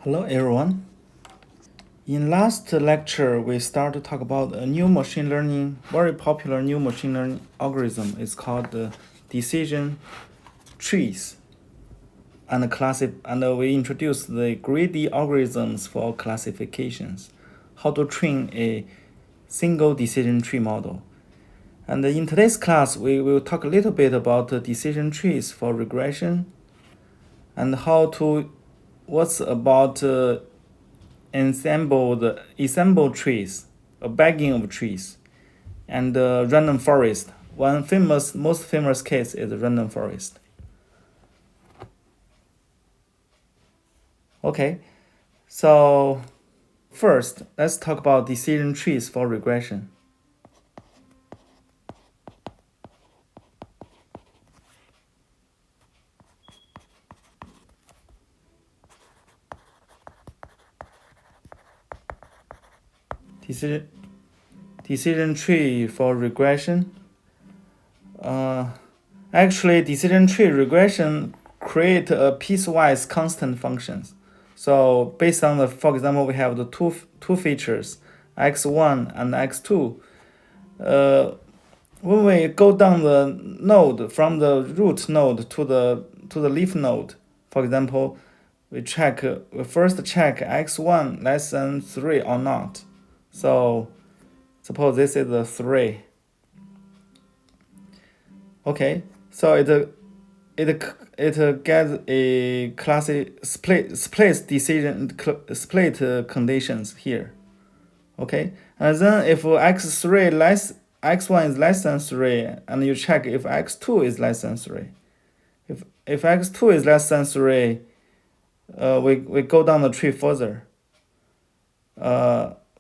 Hello everyone. In last lecture, we start to talk about a new machine learning, very popular new machine learning algorithm. It's called the decision trees. And we introduced the greedy algorithms for classifications, how to train a single decision tree model. And in today's class, we will talk a little bit about the decision trees for regression and what's about assemble trees, a bagging of trees, and random forest. Most famous case is random forest. Okay, so first, let's talk about decision trees for regression. Decision tree for regression. Actually, decision tree regression create a piecewise constant functions. So based on for example, we have the two features, x1 and x2. When we go down the node from the root node to the leaf node, for example, we first check x1 less than 3 or not. So suppose this is a 3. Okay, so it gets a split decision split conditions here. Okay, and then if x1 is less than 3, and you check if x2 is less than 3. If x2 is less than 3, we go down the tree further.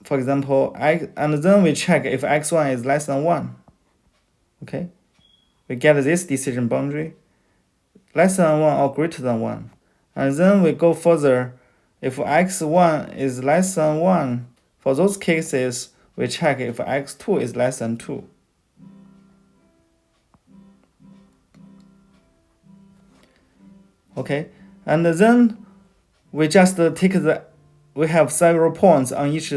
For example, and then we check if x1 is less than 1. Okay, we get this decision boundary, less than 1 or greater than 1. And then we go further. If x1 is less than 1, for those cases, we check if x2 is less than 2. Okay, and then we just we have several points on each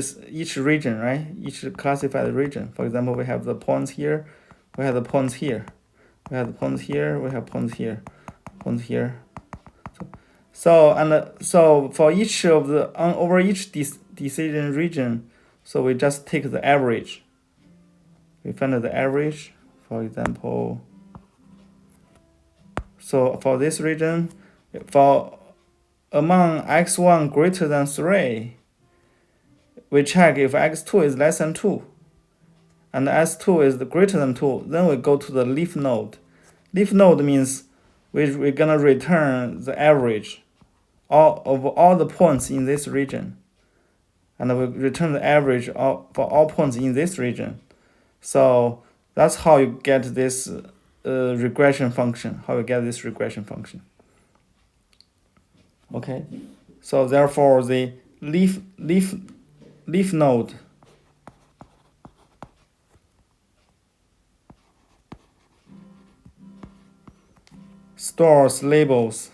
region, right? Each classified region. For example, we have the points here, we have the points here, we have the points here, we have points here, points here. So for each of the over each decision region, so we just take the average. We find the average, for example. So for this region, for among x1 greater than 3, we check if x2 is less than 2, and s2 is greater than 2. Then we go to the leaf node. Leaf node means we're gonna return the average of all the points in this region, and we return the average for all points in this region. So that's how you get this regression function. Okay, so therefore the leaf node stores labels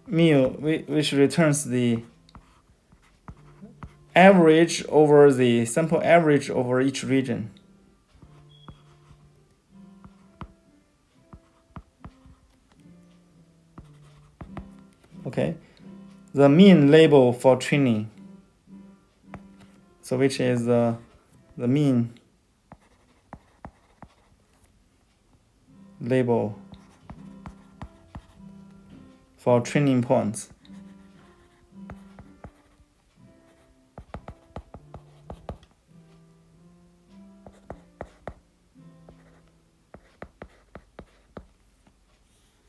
mu, which returns the average over the sample average over each region. Okay, the mean label for training, so which is the mean label for training points.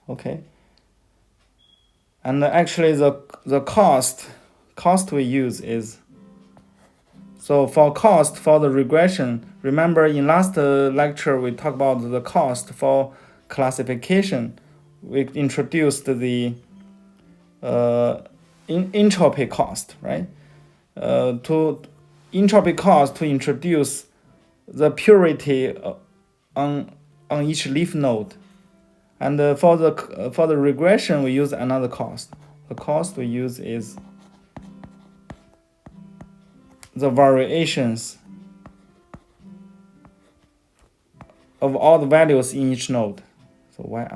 Okay, and actually the cost we use is, so for cost for the regression, remember in last lecture we talked about the cost for classification. We introduced the entropy cost, right? To entropy cost to introduce the purity on each leaf node. And for the regression, we use another cost. The cost we use is the variations of all the values in each node. So yi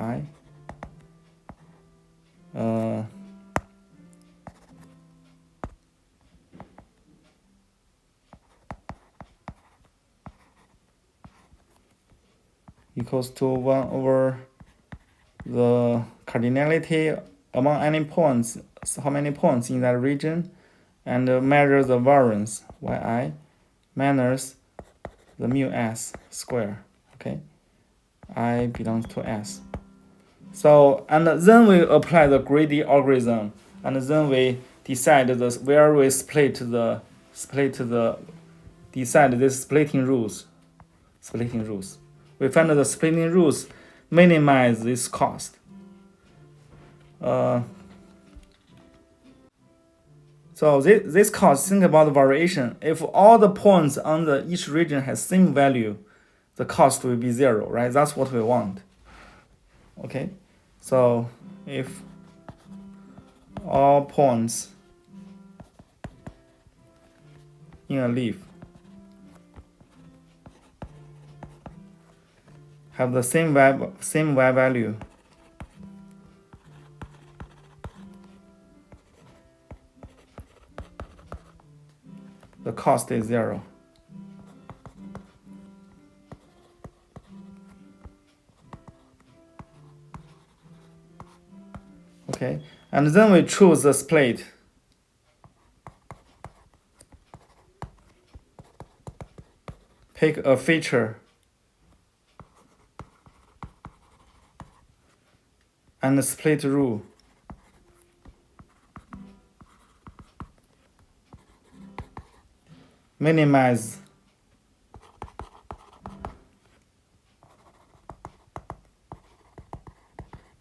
equals to 1 over the cardinality among any points, how many points in that region, and measure the variance yi minus the mu s square. Okay, I belongs to s. So, and then we apply the greedy algorithm, and then we decide where we decide this splitting rules. We find that the splitting rules minimize this cost. So this cost, think about the variation. If all the points on each region has same value, the cost will be 0, right? That's what we want. Okay, so if all points in a leaf have the same y value, the cost is 0. Okay, and then we choose the split. Pick a feature and the split rule. Minimize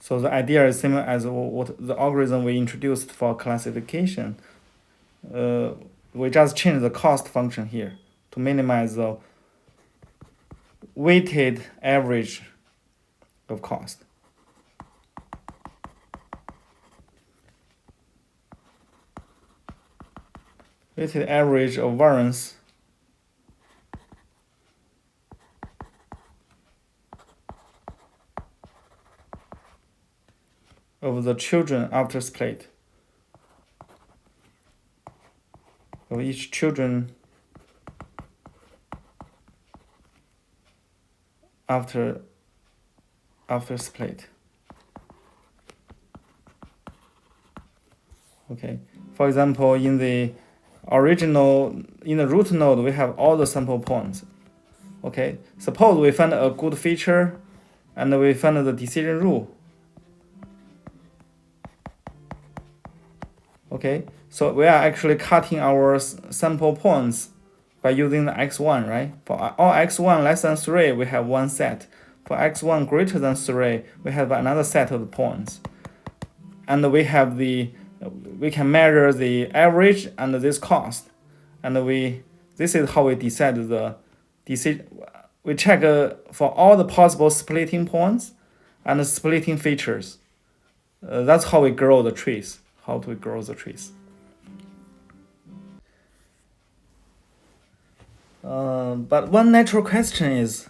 so the idea is similar as what the algorithm we introduced for classification. We just change the cost function here to minimize the weighted average of cost. Weighted average of variance of the children after split. Of each children after split. Okay. For example, in the root node, we have all the sample points. Okay. Suppose we find a good feature, and we find the decision rule. Okay. So we are actually cutting our sample points by using the x1, right? For all x1 less than 3, we have one set. For x1 greater than 3, we have another set of the points. And we can measure the average and this cost. And this is how we decide we check for all the possible splitting points and splitting features. That's how we grow the trees. But one natural question is,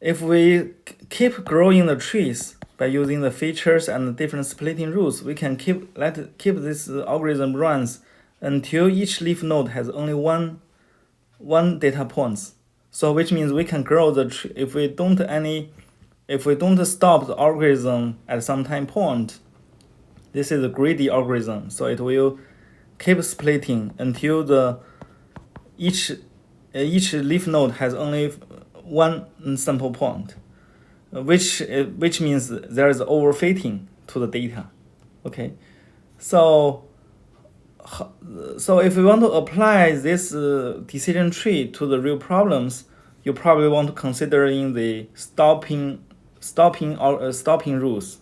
if we keep growing the trees by using the features and the different splitting rules, we can keep this algorithm runs until each leaf node has only one data points. So which means we can grow the tree if we don't stop the algorithm at some time point. This is a greedy algorithm, so it will keep splitting until each leaf node has only one sample point, which means there is overfitting to the data. Okay, so if we want to apply this decision tree to the real problems, you probably want to consider in the stopping rules.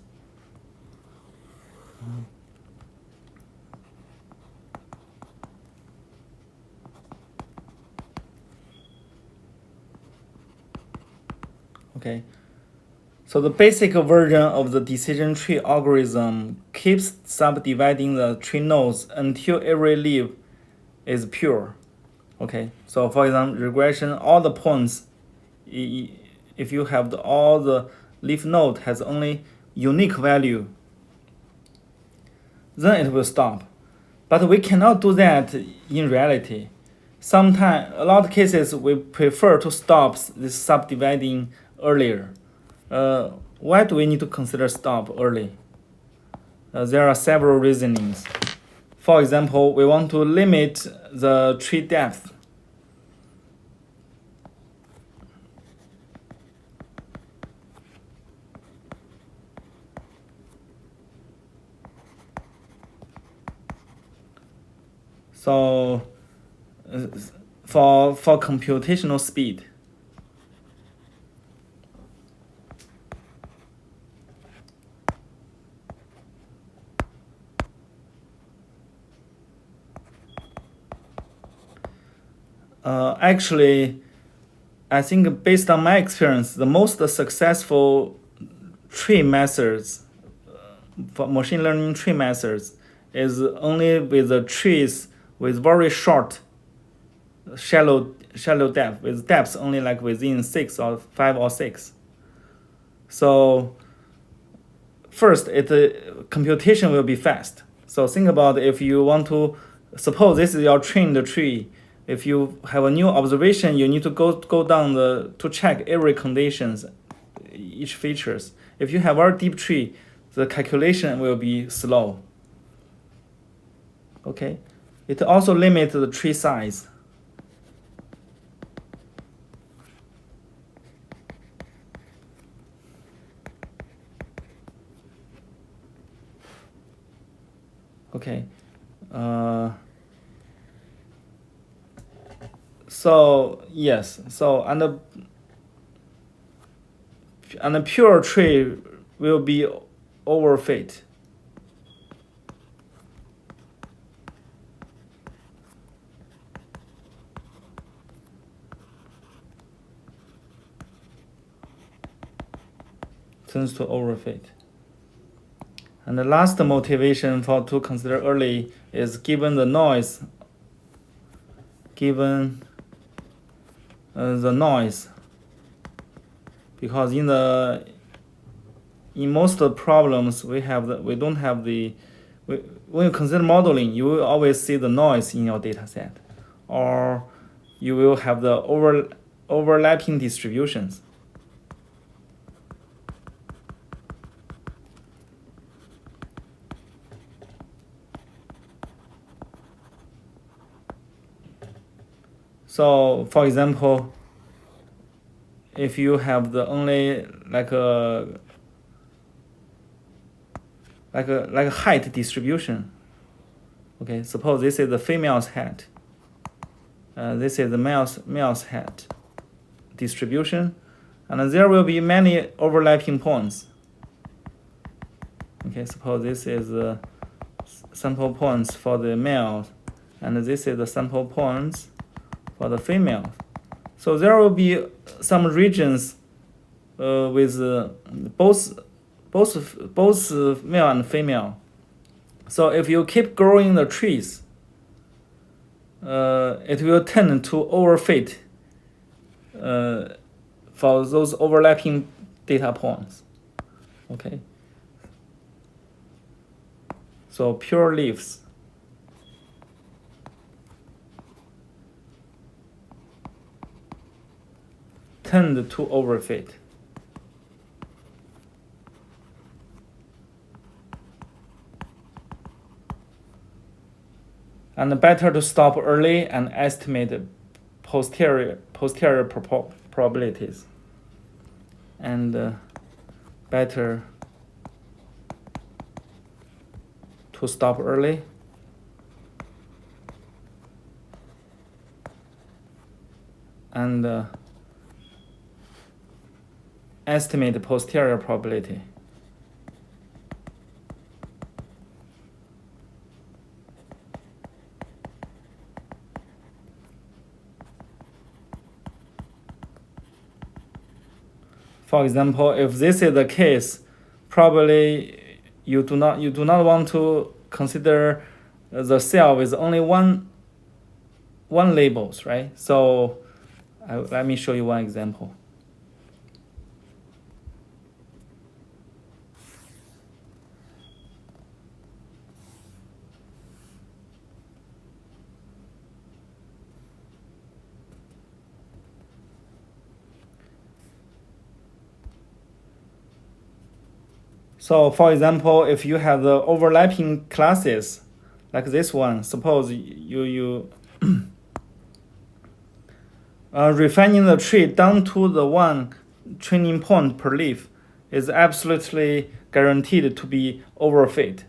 Okay, So the basic version of the decision tree algorithm keeps subdividing the tree nodes until every leaf is pure. Okay, so for example, regression, all the points, if you have all the leaf node has only unique value, then it will stop. But we cannot do that in reality. Sometimes, a lot of cases, we prefer to stop this subdividing earlier. Why do we need to consider stop early? There are several reasonings. For example, we want to limit the tree depth. So, for computational speed. Actually, I think based on my experience, the most successful tree methods for machine learning tree methods is only with the trees with very short shallow depth, with depths only like within 6 or 5 or 6. So first, computation will be fast. So think about if you want to suppose this is your trained tree. If you have a new observation, you need to go down to check every conditions, each features. If you have a deep tree, the calculation will be slow. Okay, it also limits the tree size. Okay, so yes, so and the pure tree will be overfit. Tends to overfit. And the last motivation to consider early is given the noise. Given the noise, because in most problems we don't have when you consider modeling, you will always see the noise in your data set, or you will have the overlapping distributions. So, for example, if you have the only like a height distribution, okay, suppose this is the female's head, this is the male's head distribution, and there will be many overlapping points. Okay, suppose this is the sample points for the male, and this is the sample points for the female. So there will be some regions with both male and female. So if you keep growing the trees, it will tend to overfit for those overlapping data points. Okay. So pure leaves tend to overfit. And better to stop early and estimate posterior probabilities. And better to stop early and estimate the posterior probability. For example, if this is the case, probably you do not want to consider the cell with only one labels, right? So let me show you one example. So for example, if you have the overlapping classes, like this one, suppose you refining the tree down to the one training point per leaf is absolutely guaranteed to be overfit.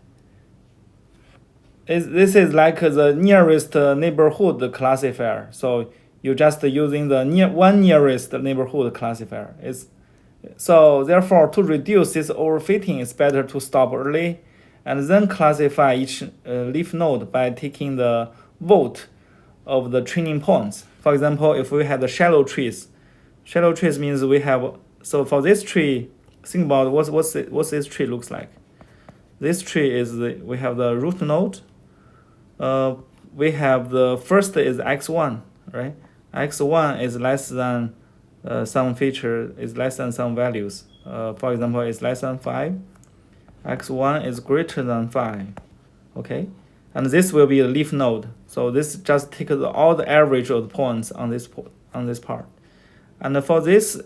This is like the nearest neighborhood classifier. So you're just using the one nearest neighborhood classifier. So therefore, to reduce this overfitting, it's better to stop early and then classify each leaf node by taking the vote of the training points. For example, if we have the shallow trees means we have, so for this tree, think about what's this tree looks like. This tree is we have the root node. We have the first is x1, right? X1 is less than some feature is less than some values. For example, it's less than 5. X1 is greater than 5. Okay, and this will be a leaf node. So this just takes all the average of the points on this part. And for this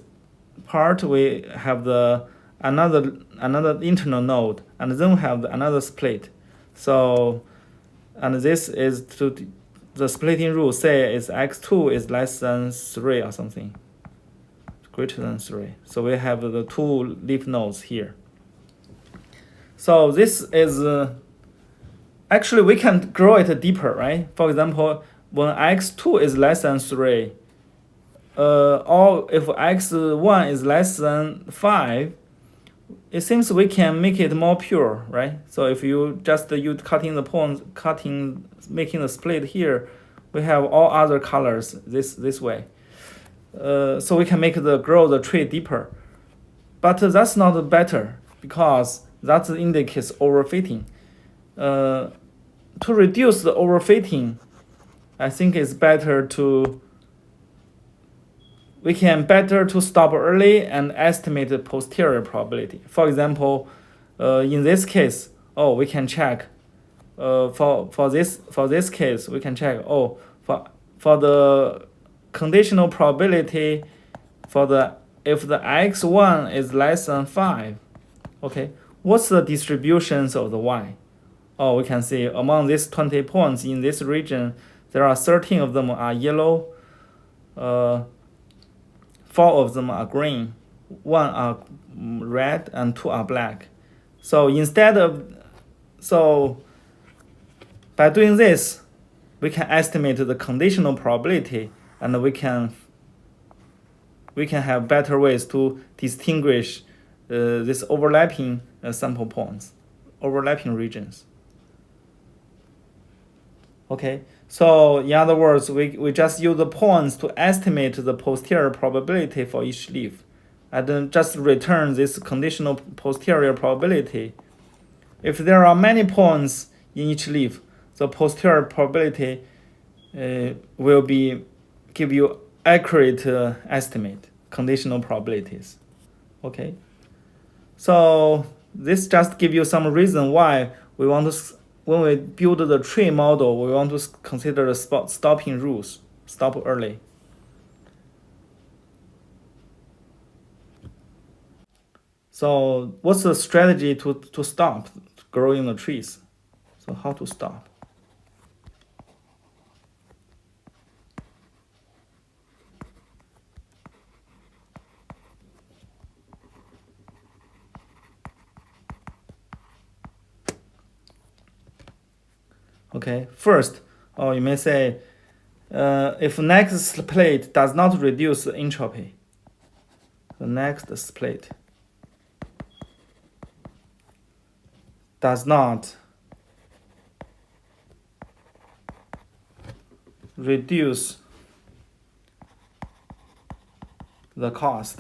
part, we have the another internal node, and then we have another split. So, and this is to the splitting rule. Say is x2 is less than 3 or something, greater than 3. So we have the 2 leaf nodes here. So this is actually we can grow it deeper, right? For example, when x2 is less than 3, or if x1 is less than 5, it seems we can make it more pure, right? So if you just use cutting the points, making the split here, we have all other colors this way. So we can make grow the tree deeper, but that's not better because that indicates overfitting. To reduce the overfitting, I think it's better we can better to stop early and estimate the posterior probability. For example, in this case, we can check. For this case, we can check. For the conditional probability, if the x1 is less than 5, okay, what's the distributions of the y? We can see among these 20 points in this region, there are 13 of them are yellow, 4 of them are green, 1 are red, and 2 are black. So by doing this, we can estimate the conditional probability, and we can have better ways to distinguish this overlapping sample points, overlapping regions. Okay, so in other words, we just use the points to estimate the posterior probability for each leaf, and then just return this conditional posterior probability. If there are many points in each leaf, the posterior probability will give you accurate estimate, conditional probabilities. Okay, so this just give you some reason why we want to, when we build the tree model, we want to consider the stopping rules, stop early. So what's the strategy to stop growing the trees? So how to stop? Okay, first, you may say, if next split does not reduce the entropy, the next split does not reduce the cost,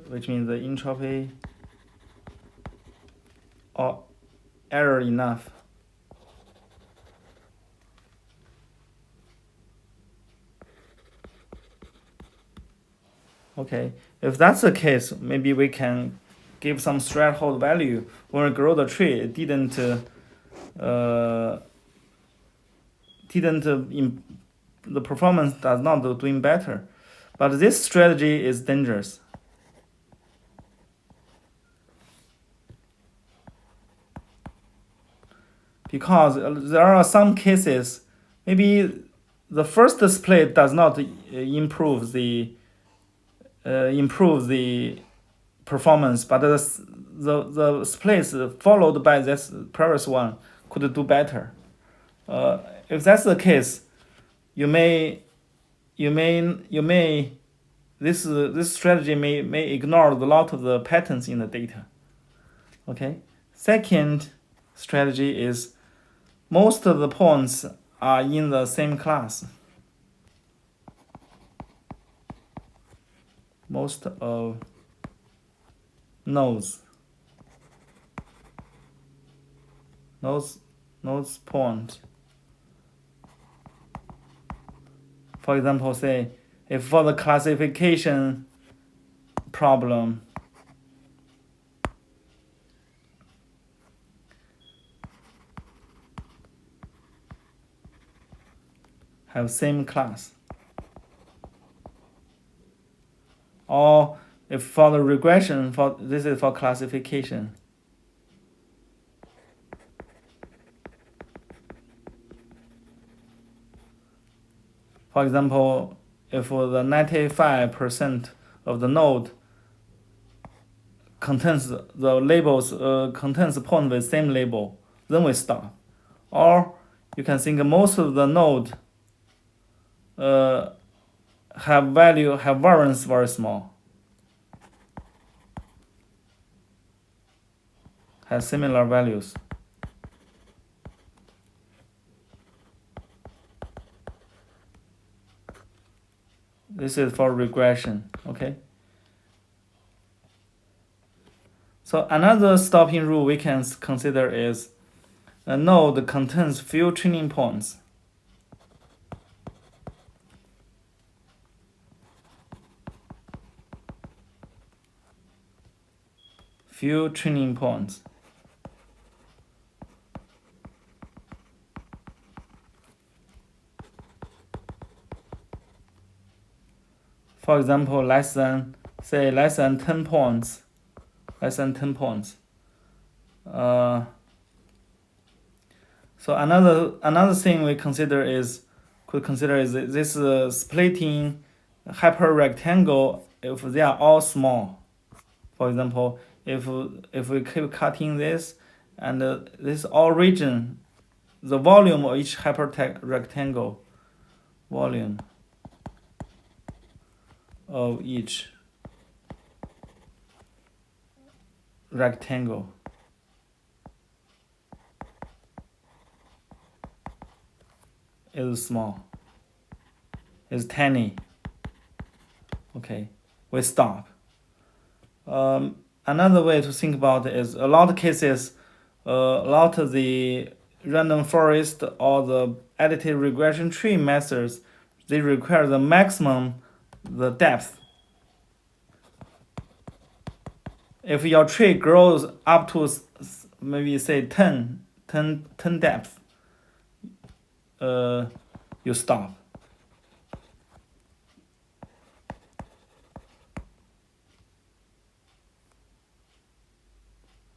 which means the entropy or error enough. Okay, if that's the case, maybe we can give some threshold value. When we grow the tree, it didn't the performance does not doing better. But this strategy is dangerous. Because there are some cases, maybe the first split does not improve the performance, but the splits followed by this previous one could do better. If that's the case, this strategy may ignore a lot of the patterns in the data. Okay. Second strategy is most of the points are in the same class. Most of nodes point. For example, say if for the classification problem, have same class. Or if for the regression, this is for classification. For example, if the 95% of the node contains the labels contains point with same label, then we stop. Or you can think most of the node have variance very small, have similar values. This is for regression. Okay. So another stopping rule we can consider is a node contains few training points. Few training points. For example, less than 10 points. Less than 10 points. So another thing we could consider is this splitting hyperrectangle if they are all small. For example, if we keep cutting this and this all region, the volume of each hyperrectangle, volume of each rectangle is small, is tiny. Okay, we stop. Another way to think about it is a lot of cases, a lot of the random forest or the additive regression tree methods, they require the maximum the depth. If your tree grows up to maybe say 10 depth, you stop.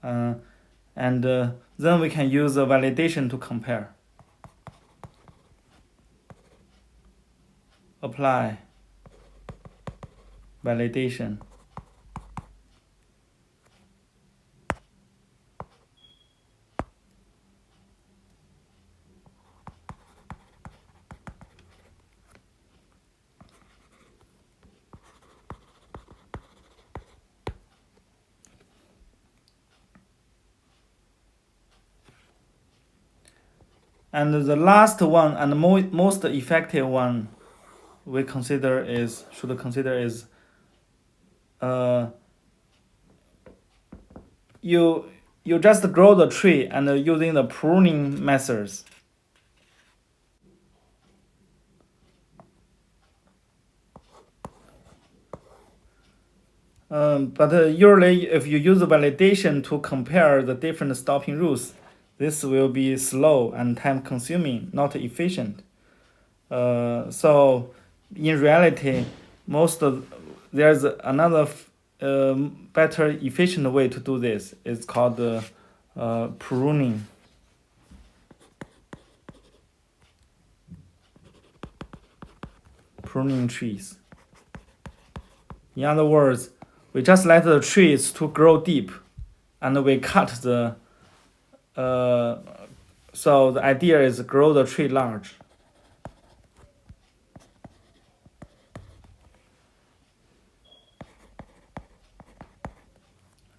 And then we can use the validation to compare. Apply validation. And the last one and most effective one we should consider is you just grow the tree and using the pruning methods. But usually, if you use validation to compare the different stopping rules, this will be slow and time-consuming, not efficient. So, in reality, there's another better, efficient way to do this. It's called pruning. Pruning trees. In other words, we just let the trees to grow deep, and we cut the. So the idea is grow the tree large.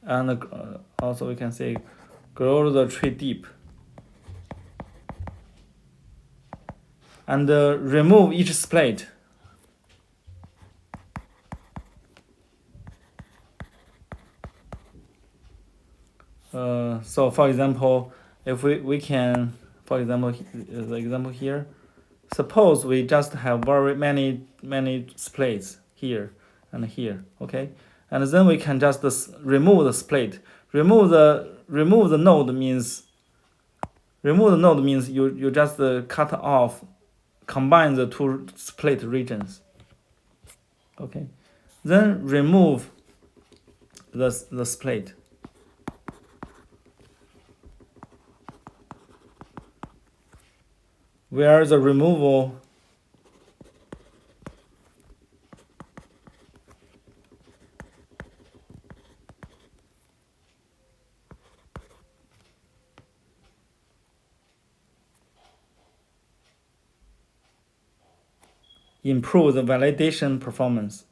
And also we can say grow the tree deep. And remove each split. So for example, if we can, for example, the example here, suppose we just have very many splits here and here, okay, and then we can just remove the split. Remove the node means you just cut off, combine the two split regions, okay, then remove the split. Where the removal improve the validation performance.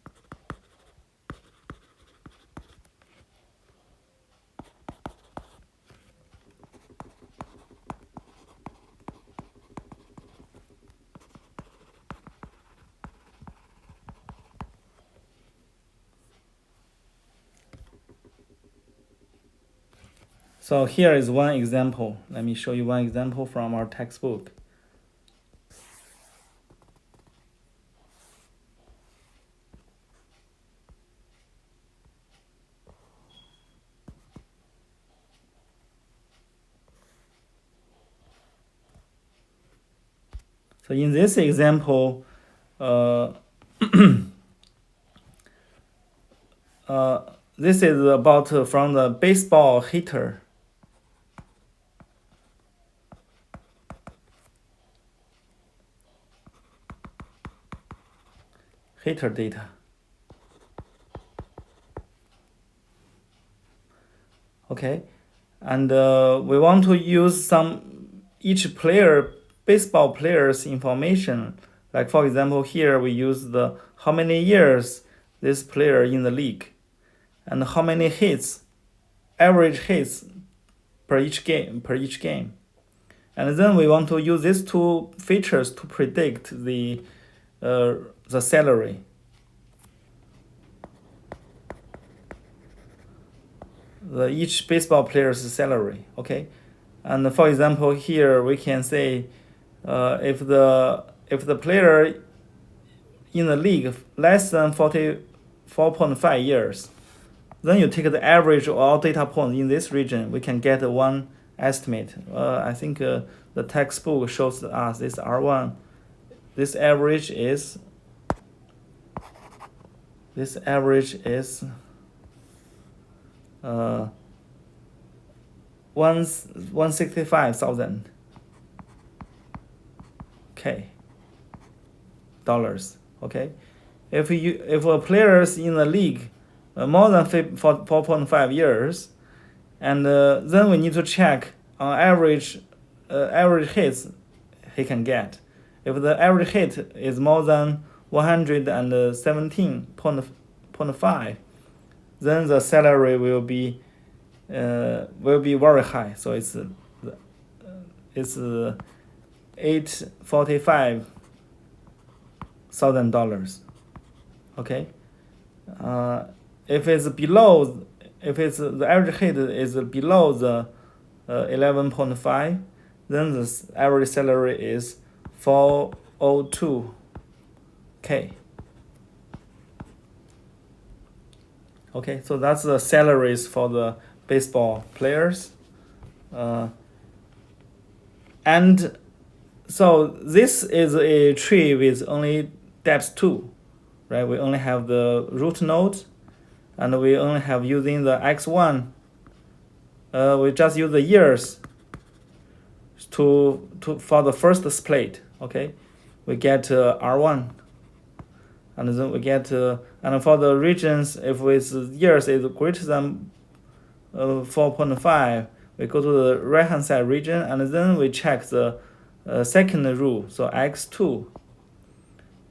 So here is one example. Let me show you one example from our textbook. So in this example, this is about from the baseball hitter. Hitter data. Okay, and we want to use each baseball player's information. Like for example, here we use the how many years this player in the league, and how many hits, average hits per each game. And then we want to use these two features to predict the salary. Each baseball player's salary, okay? And for example, here we can say if the player in the league less than 44.5 years, then you take the average of all data points in this region, we can get one estimate. I think the textbook shows us this R1. This average is 165,000 dollars. Okay, if a player is in the league more than 4.5 years, and then we need to check on average hits he can get. If the average hit is more than 117.5, then the salary will be very high. So it's $845,000. Okay, if it's below if it's the average hit is below the 11.5, then the average salary is 402K. Okay, so that's the salaries for the baseball players. And so this is a tree with only depth 2, right? We only have the root node, and we only have using the x1. We just use the years to for the first split. Okay, we get R1, and then we get and for the regions, if with years is greater than 4.5, we go to the right hand side region, and then we check the second rule. So x2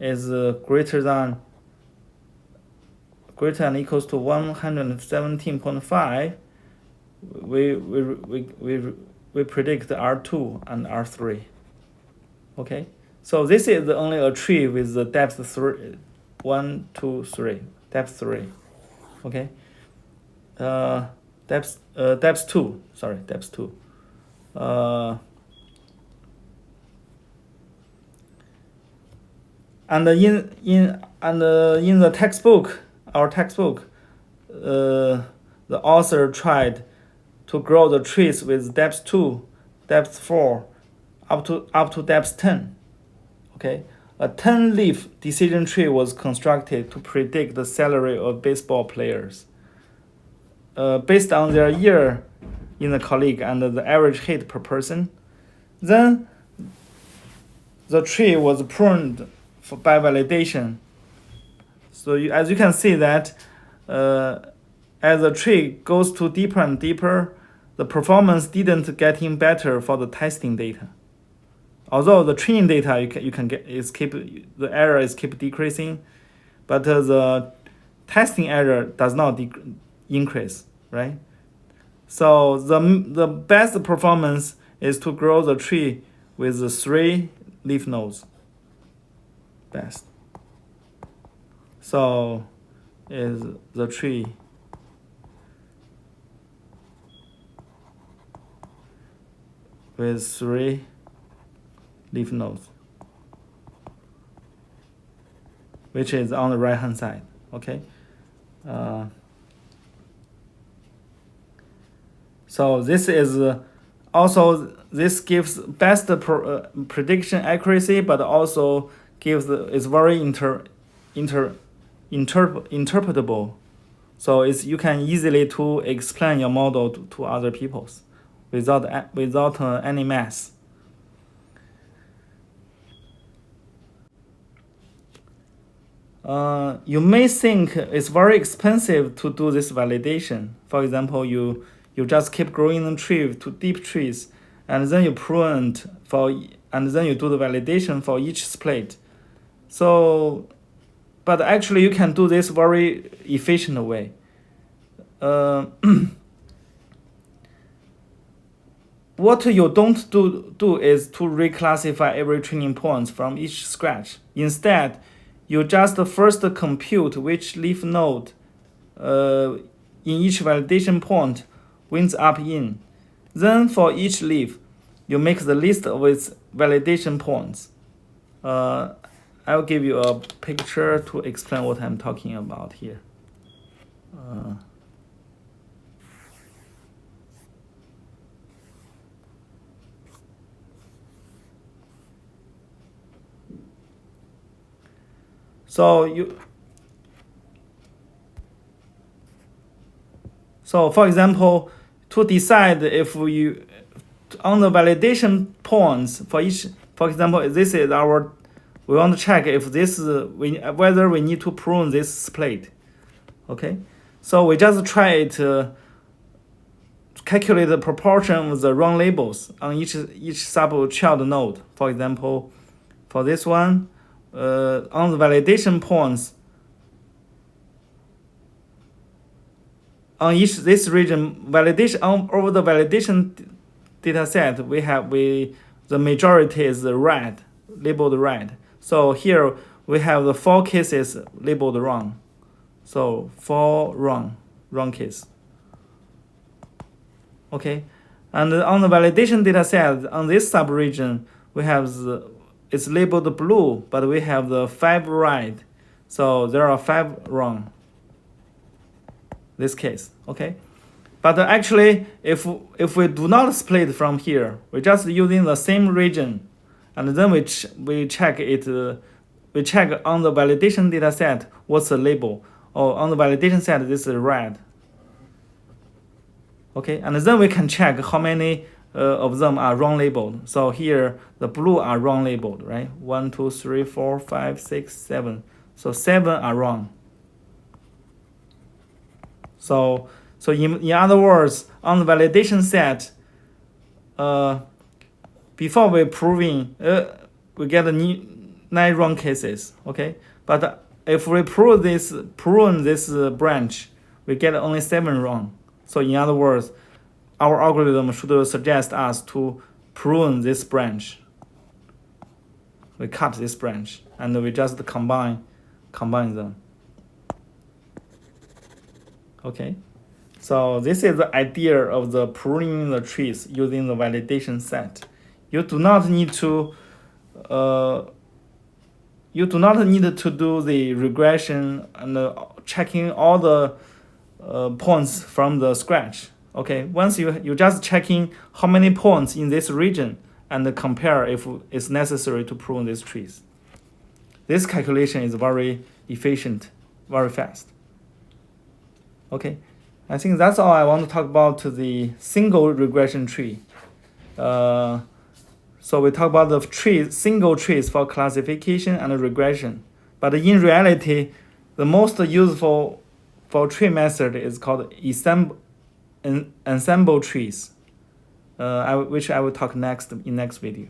is greater than and equals to 117.5. We predict R2 and R3. Okay, so this is only a tree with the depth 3, 1, 2, 3, depth 3. Okay, depth 2. Sorry, depth 2. And in the textbook, our textbook, the author tried to grow the trees with depth 2, depth 4, up to depth 10. Okay, a 10-leaf decision tree was constructed to predict the salary of baseball players, based on their year in the colleague and the average hit per person. Then the tree was pruned by validation. So as you can see that as the tree goes to deeper and deeper, the performance didn't getting better for the testing data. Although the training data you can get the error is keep decreasing, but the testing error does not increase, right? So the best performance is to grow the tree with the 3 leaf nodes. Best. So is the tree with 3 leaf nodes, which is on the right hand side. Okay, so this is also, this gives best prediction accuracy, but also gives is very interpretable. So you can easily to explain your model to other peoples without any mess. You may think it's very expensive to do this validation. For example, you just keep growing the tree to deep trees, and then you prune and then you do the validation for each split. So, but actually you can do this very efficient way. What you don't do is to reclassify every training point from each scratch. Instead, you just first compute which leaf node in each validation point winds up in. Then for each leaf, you make the list of its validation points. I'll give you a picture to explain what I'm talking about here. So for example, to decide if you on the validation points for each, for example, this is we want to check if this whether we need to prune this split. Okay, so we just try to calculate the proportion of the wrong labels on each sub-child node. For example, for this one, on the validation points on this region validation over the validation data set, the majority is red, labeled red. So here we have the 4 cases labeled wrong. So 4 wrong case. Okay, and on the validation data set, on this subregion, we have it's labeled blue, but we have the 5 right. So there are 5 wrong. This case, okay? But actually, if we do not split from here, we're just using the same region, and then we check it, we check on the validation data set what's the label. Oh, on the validation set, this is red. Okay, and then we can check how many of them are wrong labeled. So here the blue are wrong labeled, right? 1, 2, 3, 4, 5, 6, 7. So 7 are wrong. So in other words, on the validation set, before we proving, we get 9 wrong cases. Okay, but if we prune this branch, we get only 7 wrong. So in other words, our algorithm should suggest us to prune this branch. We cut this branch and we just combine them. Okay, so this is the idea of the pruning the trees using the validation set. You do not need to do the regression and checking all the points from the scratch. Okay, once you just checking how many points in this region and compare if it's necessary to prune these trees. This calculation is very efficient, very fast. Okay, I think that's all I want to talk about to the single regression tree. So we talk about the single trees for classification and regression. But in reality, the most useful for tree method is called ensemble trees, which I will talk in next video.